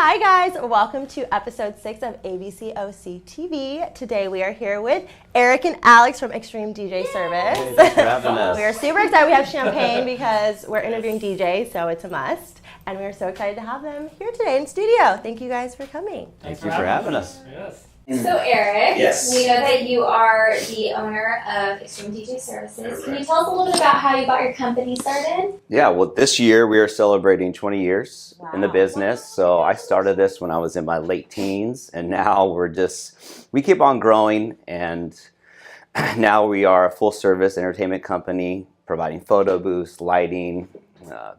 Hi guys, welcome to episode 6 of ABCOC TV. Today we are here with Eric and Alex from Extreme DJ Service. Hey, thanks for having us. We are super excited. We have champagne because we're interviewing DJs, so it's a must. And we are so excited to have them here today in studio. Thank you guys for coming. Thank you for having us. Yes. So Eric, Yes. we know that you are the owner of Extreme DJ Services. Can you tell us a little bit about how you got your company started? Yeah, well, this year we are celebrating 20 years in the business. So I started this when I was in my late teens, and now we keep on growing, and now we are a full service entertainment company providing photo booths, lighting,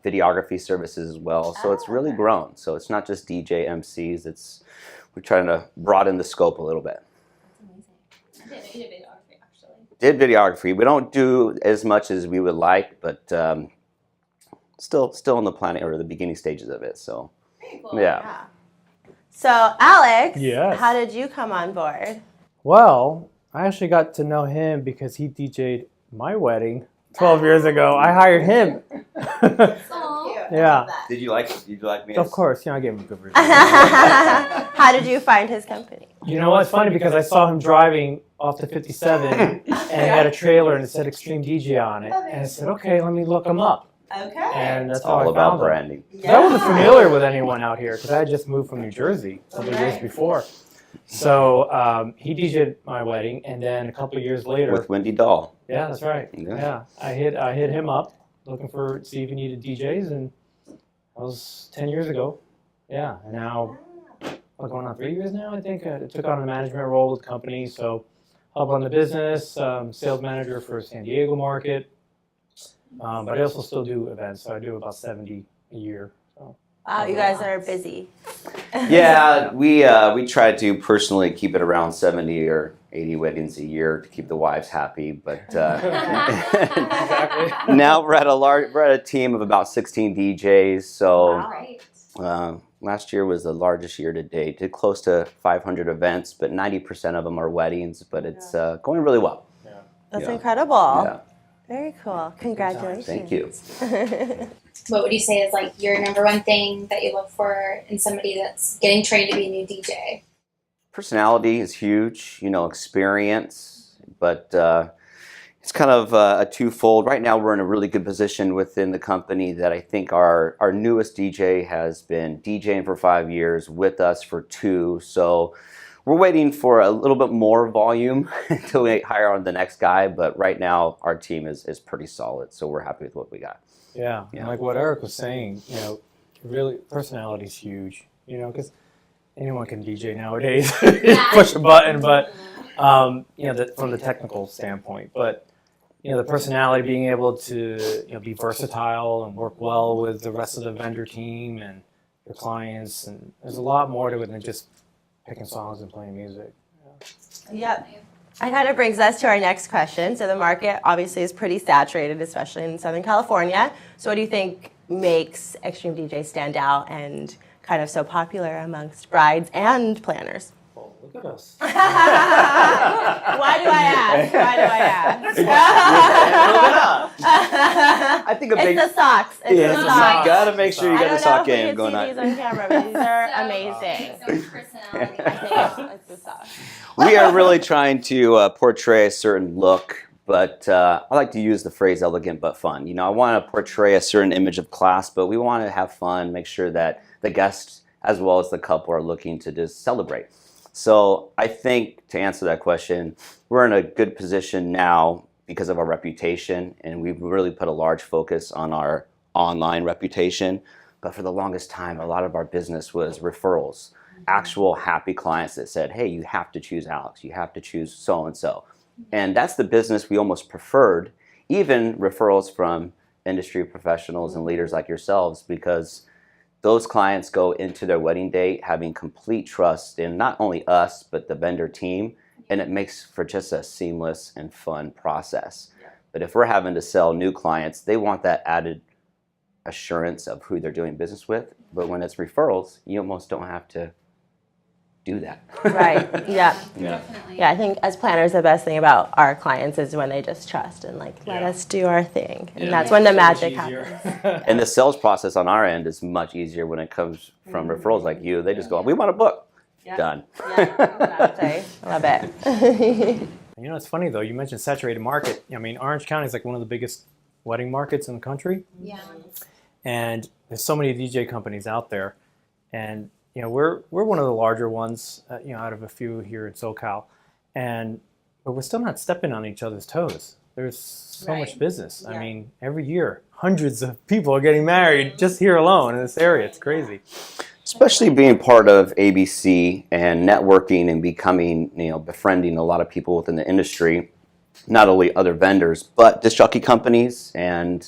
videography services as well. So it's really grown. So it's not just DJ MCs, we're trying to broaden the scope a little bit. That's amazing. I did videography actually. Did videography. We don't do as much as we would like, but still in the planning or the beginning stages of it. So, Very cool. yeah. So Alex, Yes. how did you come on board? Well, I actually got to know him because he DJ'd my wedding 12 years ago. I hired him. Yeah. Did you like me? Of course, I gave him a good review. How did you find his company? You know what's funny? Because I saw him driving off the 57 and he had a trailer and it said Extreme DJ on it. And I said, okay, let me look him up. Okay. And that's It's how all I about found him. branding. I wasn't familiar with anyone out here because I had just moved from New Jersey a couple of years before. So he DJ'd my wedding, and then a couple of years later, With Wendy Dahl. yeah, that's right. Yeah. Yeah, I hit him up looking for see if he needed DJs, and that was 10 years ago. Yeah, and now going on 3 years now. I think I took on a management role with the company, so help run the business, sales manager for San Diego market. But I also still do events, so I do about 70 a year. So. Wow, you guys are busy. Yeah, we try to personally keep it around 70 or 80 weddings a year to keep the wives happy. But Exactly. now we're at a team of about 16 DJs. So Right. last year was the largest year to date. Did close to 500 events, but 90% of them are weddings. But it's going really well. That's Yeah. incredible. Yeah, Very cool. Congratulations. thank you. What would you say is like your number one thing that you look for in somebody that's getting trained to be a new DJ? Personality is huge, experience, but it's kind of a twofold. Right now, we're in a really good position within the company that I think our newest DJ has been DJing for 5 years, with us for 2. So we're waiting for a little bit more volume until we hire on the next guy. But right now, our team is pretty solid, so we're happy with what we got. Yeah, and like what Eric was saying, really personality is huge. Because anyone can DJ nowadays, push a button. But from the technical standpoint, but the personality, being able to be versatile and work well with the rest of the vendor team and your clients, and there's a lot more to it than just picking songs and playing music. Yep. That kind of brings us to our next question. So the market obviously is pretty saturated, especially in Southern California. So what do you think makes Extreme DJ stand out and kind of so popular amongst brides and planners? Oh, look at us. Why do I ask? I think a big It's the socks. It's the socks. Gotta make sure you I got don't the sock know if we game can going see on. these on camera, but these are amazing. So much personality. I think it's the socks. We are really trying to portray a certain look, but I like to use the phrase elegant but fun. I want to portray a certain image of class, but we want to have fun, make sure that the guests as well as the couple are looking to just celebrate. So I think, to answer that question, we're in a good position now because of our reputation, and we've really put a large focus on our online reputation. But for the longest time, a lot of our business was referrals. Actual happy clients that said, hey, you have to choose Alex, you have to choose so-and-so. And that's the business we almost preferred, even referrals from industry professionals and leaders like yourselves, because those clients go into their wedding date having complete trust in not only us, but the vendor team, and it makes for just a seamless and fun process. But if we're having to sell new clients, they want that added assurance of who they're doing business with. But when it's referrals, you almost don't have to do that. Right. Yeah. Yeah. Definitely. Yeah, I think as planners, the best thing about our clients is when they just trust and like let Yeah. us do our thing, and Yeah. that's when the So much magic easier. happens. And the sales process on our end is much easier when it comes from referrals like you. They just go, we want a book. Yeah. Done. Exactly. I love it. You know, it's funny though. You mentioned saturated market. I mean, Orange County is like one of the biggest wedding markets in the country, Yeah. and there's so many DJ companies out there, and you know, we're one of the larger ones, you know, out of a few here in SoCal, but we're still not stepping on each other's toes. There's so much business. I mean, every year, hundreds of people are getting married just here alone in this area. It's crazy. Especially being part of ABC and networking and becoming, befriending a lot of people within the industry, not only other vendors, but disc jockey companies. And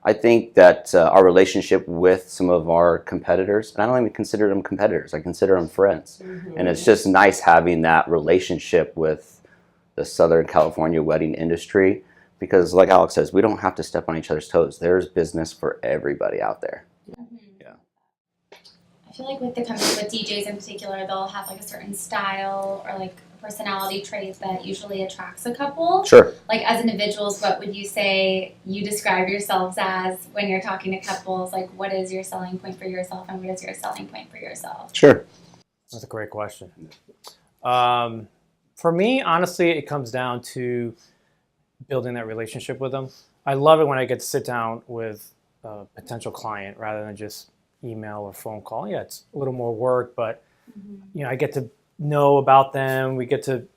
I think that our relationship with some of our competitors, and I don't even consider them competitors, I consider them friends. And it's just nice having that relationship with the Southern California wedding industry, because like Alex says, we don't have to step on each other's toes. There's business for everybody out there. I feel like with DJs in particular, they'll have like a certain style or like a personality trait that usually attracts a couple. Sure. Like as individuals, what would you say you describe yourselves as when you're talking to couples? Like what is your selling point for yourself and what is your selling point for yourself? Sure. That's a great question. For me, honestly, it comes down to building that relationship with them. I love it when I get to sit down with a potential client rather than just email or phone call. Yeah, it's a little more work, but I get to know about them. We get to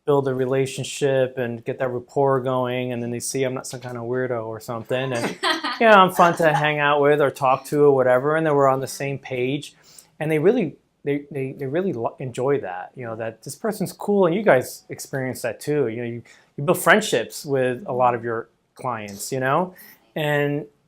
build a relationship and get that rapport going, and then they see I'm not some kind of weirdo or something, and I'm fun to hang out with or talk to or whatever, and then we're on the same page, and they really enjoy that. That this person's cool, and you guys experience that too. You build friendships with a lot of your clients,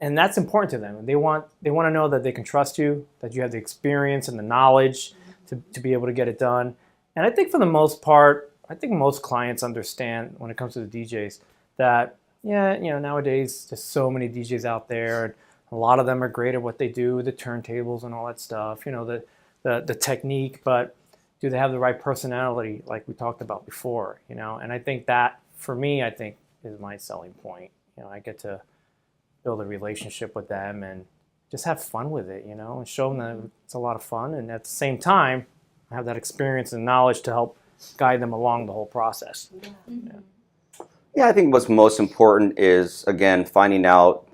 and that's important to them. They want to know that they can trust you, that you have the experience and the knowledge to be able to get it done. And I think for the most part, I think most clients understand when it comes to the DJs that, nowadays there's so many DJs out there, and a lot of them are great at what they do, the turntables and all that stuff, the technique, but do they have the right personality like we talked about before, And I think that, for me, I think is my selling point. I get to build a relationship with them and just have fun with it, and show them that it's a lot of fun. And at the same time, I have that experience and knowledge to help guide them along the whole process. Yeah, I think what's most important is, again, finding out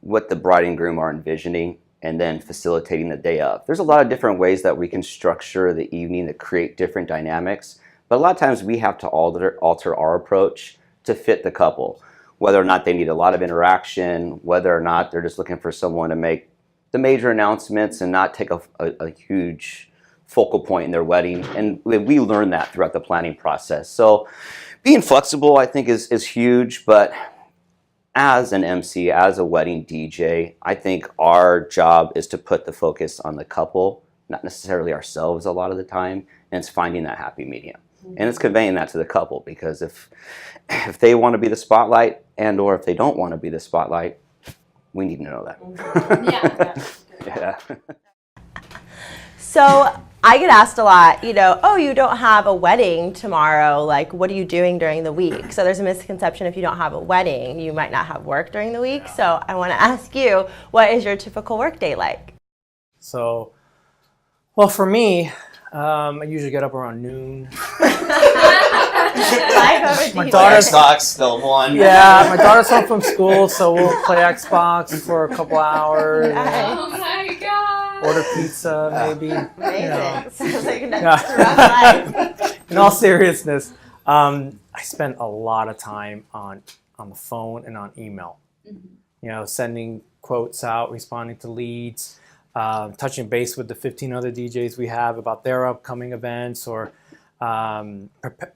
what the bride and groom are envisioning and then facilitating the day of. There's a lot of different ways that we can structure the evening to create different dynamics, but a lot of times we have to alter our approach to fit the couple. Whether or not they need a lot of interaction, whether or not they're just looking for someone to make the major announcements and not take a huge focal point in their wedding. And we learn that throughout the planning process. So being flexible, I think, is huge. But as an MC, as a wedding DJ, I think our job is to put the focus on the couple, not necessarily ourselves a lot of the time, and it's finding that happy medium. And it's conveying that to the couple, because if they want to be the spotlight or if they don't want to be the spotlight, we need to know that. Yeah. So I get asked a lot, you don't have a wedding tomorrow. Like, what are you doing during the week? So there's a misconception if you don't have a wedding, you might not have work during the week. So I want to ask you, what is your typical work day like? So, well, for me, I usually get up around noon. My daughter's Xbox still one. Yeah, my daughter's home from school, so we'll play Xbox for a couple hours. Oh my god! Order pizza, maybe. Amazing. Sounds like a Yeah. rough life. In all seriousness, I spend a lot of time on the phone and on email. Sending quotes out, responding to leads, touching base with the 15 other DJs we have about their upcoming events, or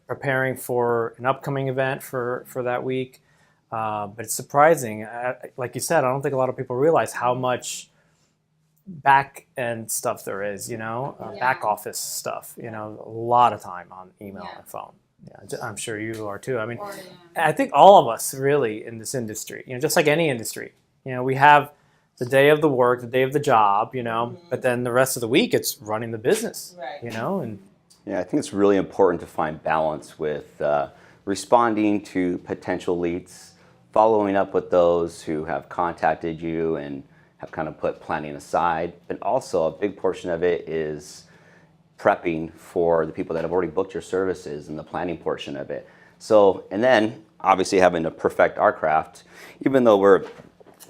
preparing for an upcoming event for that week. But it's surprising. Like you said, I don't think a lot of people realize how much back end stuff there is, back office stuff, a lot of time on email and phone. Yeah, I'm sure you are too. I mean, I think all of us really in this industry, just like any industry, we have the day of the work, the day of the job, but then the rest of the week it's running the business, and Yeah, I think it's really important to find balance with responding to potential leads, following up with those who have contacted you and have kind of put planning aside. But also a big portion of it is prepping for the people that have already booked your services and the planning portion of it. So, and then obviously having to perfect our craft, even though we're,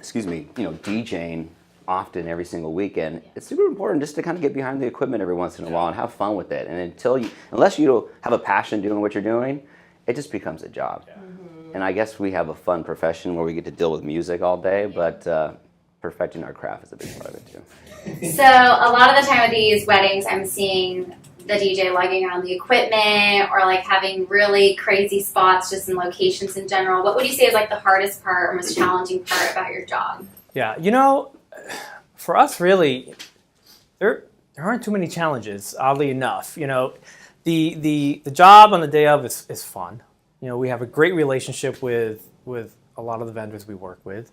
DJing often every single weekend, it's super important just to kind of get behind the equipment every once in a while and have fun with it. And unless you have a passion doing what you're doing, it just becomes a job. Yeah. And I guess we have a fun profession where we get to deal with music all day, but perfecting our craft is a big part of it too. So a lot of the time with these weddings, I'm seeing the DJ lugging around the equipment or like having really crazy spots just in locations in general. What would you say is like the hardest part or most challenging part about your job? Yeah, for us really, there aren't too many challenges, oddly enough. The job on the day of is fun. We have a great relationship with a lot of the vendors we work with,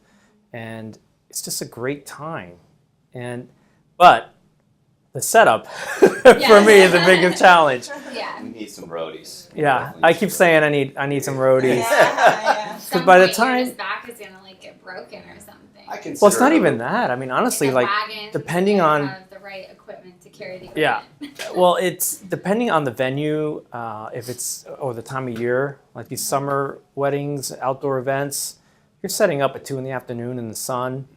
and it's just a great time. But the setup for me is the biggest challenge. Yeah. We need some roadies. Yeah, I keep saying I need some roadies. Yeah. Because by the time his back is gonna like get broken or something. Well, it's not even that. I mean, honestly, The like wagons, depending you on have the right equipment to carry the yeah, equipment. well, it's depending on the venue, if it's or the time of year, like these summer weddings, outdoor events. You're setting up at 2 p.m. in the sun.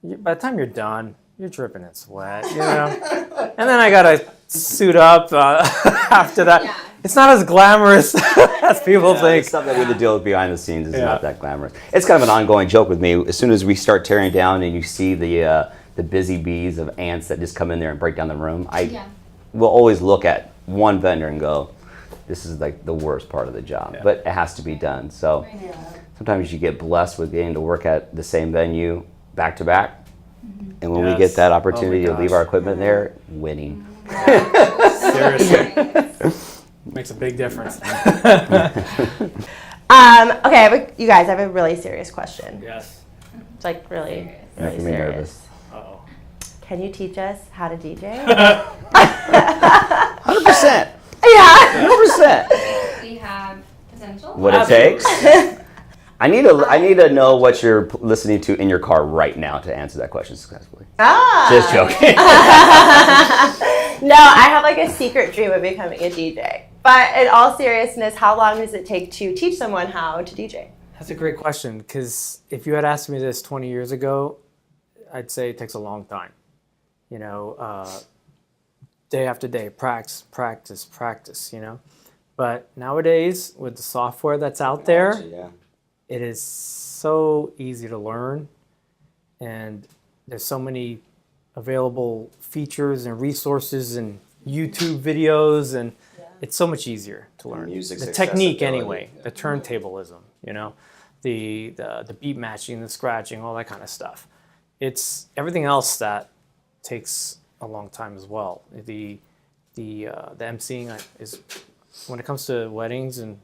By the time you're done, you're dripping in sweat, and then I gotta suit up after that. Yeah. It's not as glamorous as people The think. stuff that we have to deal with behind the scenes is Yeah. not that glamorous. It's kind of an ongoing joke with me. As soon as we start tearing down and you see the busy bees of ants that just come in there and break down the room, I will always look at one vendor and go, this is like the worst part of the job, but it has to be done. So sometimes you get blessed with getting to work at the same venue back to back. And when we get that opportunity to leave our equipment there, winning. Seriously. Makes a big difference. Okay, you guys, I have a really serious question. Yes. It's like really, really Making me serious. nervous. Uh-oh. Can you teach us how to DJ? 100%. Yeah. 100%. We have potential. What it takes. I need to know what you're listening to in your car right now to answer that question successfully. Just joking. No, I have like a secret dream of becoming a DJ. But in all seriousness, how long does it take to teach someone how to DJ? That's a great question, because if you had asked me this 20 years ago, I'd say it takes a long time. Day after day, practice, But nowadays, with the software that's out there, it is so easy to learn, and there's so many available features and resources and YouTube videos, and it's so much easier to learn. Music's The technique accessibility. anyway, the turntablism, the beat matching, the scratching, all that kind of stuff. It's everything else that takes a long time as well. The emceeing is, when it comes to weddings, and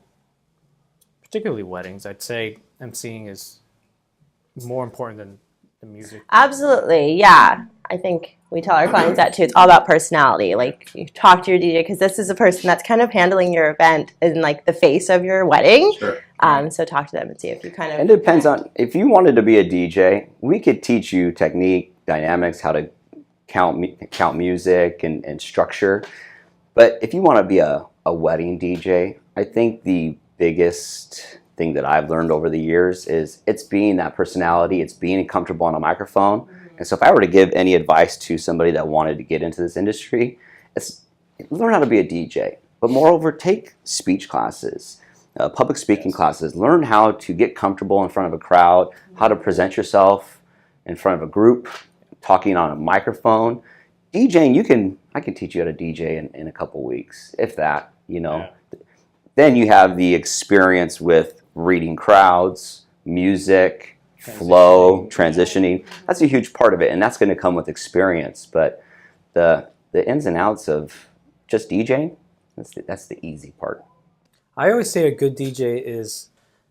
particularly weddings, I'd say emceeing is more important than the music. Absolutely, yeah. I think we tell our clients that too. It's all about personality. Like, you talk to your DJ because this is a person that's kind of handling your event and like the face of your wedding. Sure. So talk to them and see if you kind of. It depends on, if you wanted to be a DJ, we could teach you technique, dynamics, how to count music and structure. But if you want to be a wedding DJ, I think the biggest thing that I've learned over the years is it's being that personality, it's being comfortable on a microphone. And so if I were to give any advice to somebody that wanted to get into this industry, it's learn how to be a DJ. But moreover, take speech classes, public speaking classes. Learn how to get comfortable in front of a crowd, how to present yourself in front of a group, talking on a microphone. DJing, I can teach you how to DJ in a couple weeks, if that, Yeah. Then you have the experience with reading crowds, music, flow, transitioning. That's a huge part of it, and that's going to come with experience. But the ins and outs of just DJing, that's the easy part. I always say a good DJ is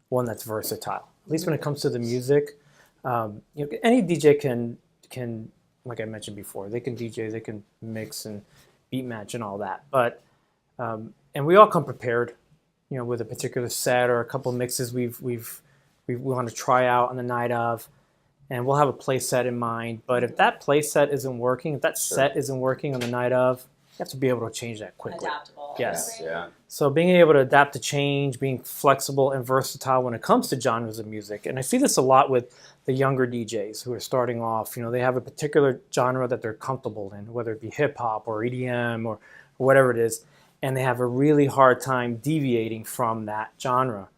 one that's versatile. At least when it comes to the music, any DJ can, like I mentioned before, they can DJ, they can mix and beat match and all that. But And we all come prepared, you know, with a particular set or a couple of mixes we want to try out on the night of, and we'll have a play set in mind. But if that play set isn't working, if that set isn't working on the night of, you have to be able to change that quickly. Adaptable. Yes. Yeah. So being able to adapt to change, being flexible and versatile when it comes to genres of music. And I see this a lot with the younger DJs who are starting off. You know, they have a particular genre that they're comfortable in, whether it be hip hop or EDM or whatever it is. And they have a really hard time deviating from that genre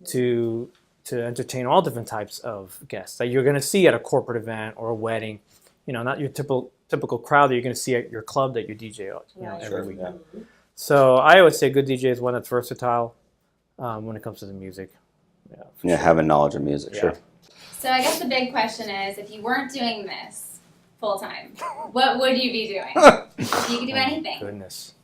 to entertain all different types of guests that you're going to see at a corporate event or a wedding. You know, not your typical crowd that you're going to see at your club that you DJ every week. Yeah. So I always say good DJ is one that's versatile when it comes to the music. Yeah, having knowledge of music, sure. So I guess the big question is, if you weren't doing this full time, what would you be doing? If you could do anything. Goodness.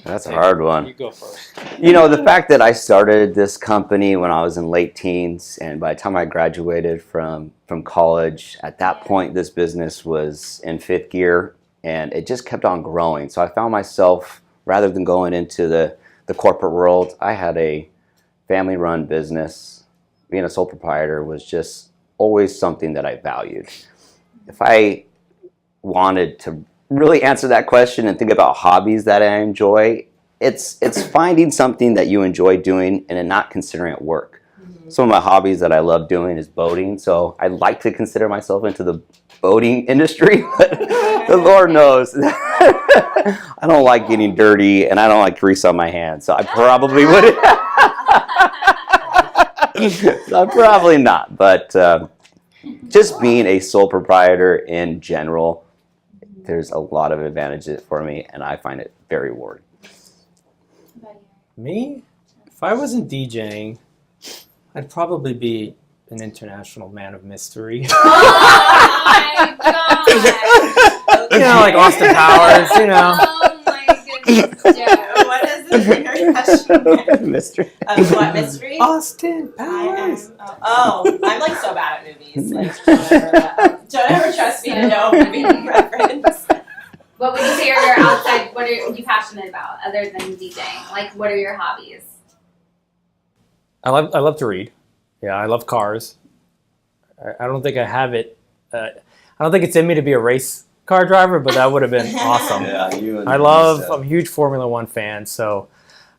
That's a hard one. You go first. You know, the fact that I started this company when I was in late teens, and by the time I graduated from college, at that point this business was in fifth gear, and it just kept on growing. So I found myself, rather than going into the corporate world, I had a family-run business. Being a sole proprietor was just always something that I valued. If I wanted to really answer that question and think about hobbies that I enjoy, it's finding something that you enjoy doing and then not considering it work. Some of my hobbies that I love doing is boating, so I'd like to consider myself into the boating industry, but the Lord knows I don't like getting dirty and I don't like grease on my hands, so I probably wouldn't. I'm probably not, but just being a sole proprietor in general, there's a lot of advantages for me, and I find it very rewarding. Me? If I wasn't DJing, I'd probably be an international man of mystery. Oh my god! You know, like Austin Powers, you know. Oh my goodness, Joe. What is the question? Mystery. What mystery? Austin Powers. I'm like so bad at movies. Like, don't ever trust me to know movie reference. What would you say are your outside, what are you passionate about other than DJing? Like, what are your hobbies? I love to read. Yeah, I love cars. I don't think I have it. I don't think it's in me to be a race car driver, but that would have been awesome. Yeah, you and I'm a huge Formula One fan, so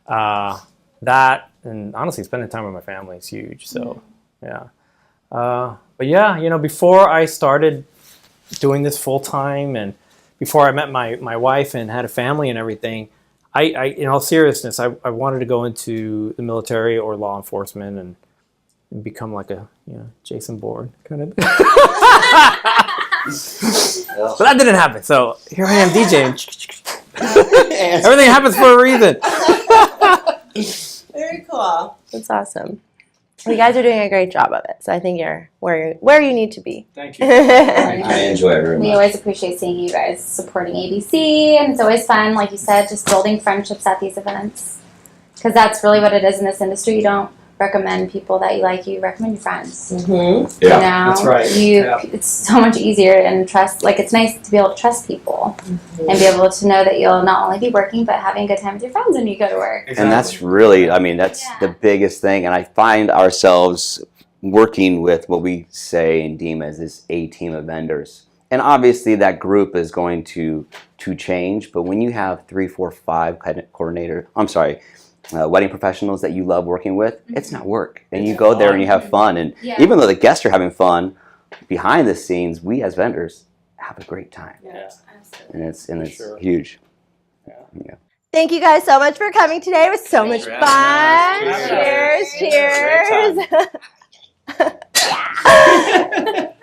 that, and honestly, spending time with my family is huge. So, yeah. But yeah, you know, before I started doing this full time, and before I met my wife and had a family and everything, I in all seriousness, I wanted to go into the military or law enforcement and become like a Jason Bourne kind of. But that didn't happen. So here I am DJing. Everything happens for a reason. Very cool. That's awesome. You guys are doing a great job of it. So I think you're where you need to be. Thank you. I enjoy it very We much. always appreciate seeing you guys supporting ABC, and it's always fun, like you said, just building friendships at these events. Because that's really what it is in this industry. You don't recommend people that you like, you recommend your friends. Mm-hmm. You know? that's right. It's so much easier and trust. Like, it's nice to be able to trust people and be able to know that you'll not only be working but having a good time with your friends when you go to work. And that's really, I mean, that's the biggest thing. And I find ourselves working with what we say and deem as this A team of vendors. And obviously that group is going to change. But when you have 3, 4, 5 wedding professionals that you love working with, it's not work. And you go there and you have fun. And even though the guests are having fun, behind the scenes, we as vendors have a great time. Yeah. And it's sure. huge. Yeah. Thank you guys so much for coming today. It was so much for fun. having us. Cheers, Cheers.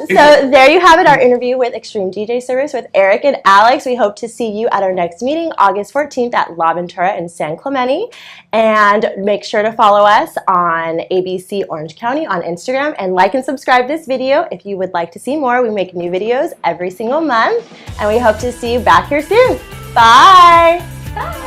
So there you have it, our interview with Extreme DJ Service with Eric and Alex. We hope to see you at our next meeting, August 14th at La Ventura in San Clemente. And make sure to follow us on ABC Orange County on Instagram, and like and subscribe this video if you would like to see more. We make new videos every single month, and we hope to see you back here soon. Bye! Bye!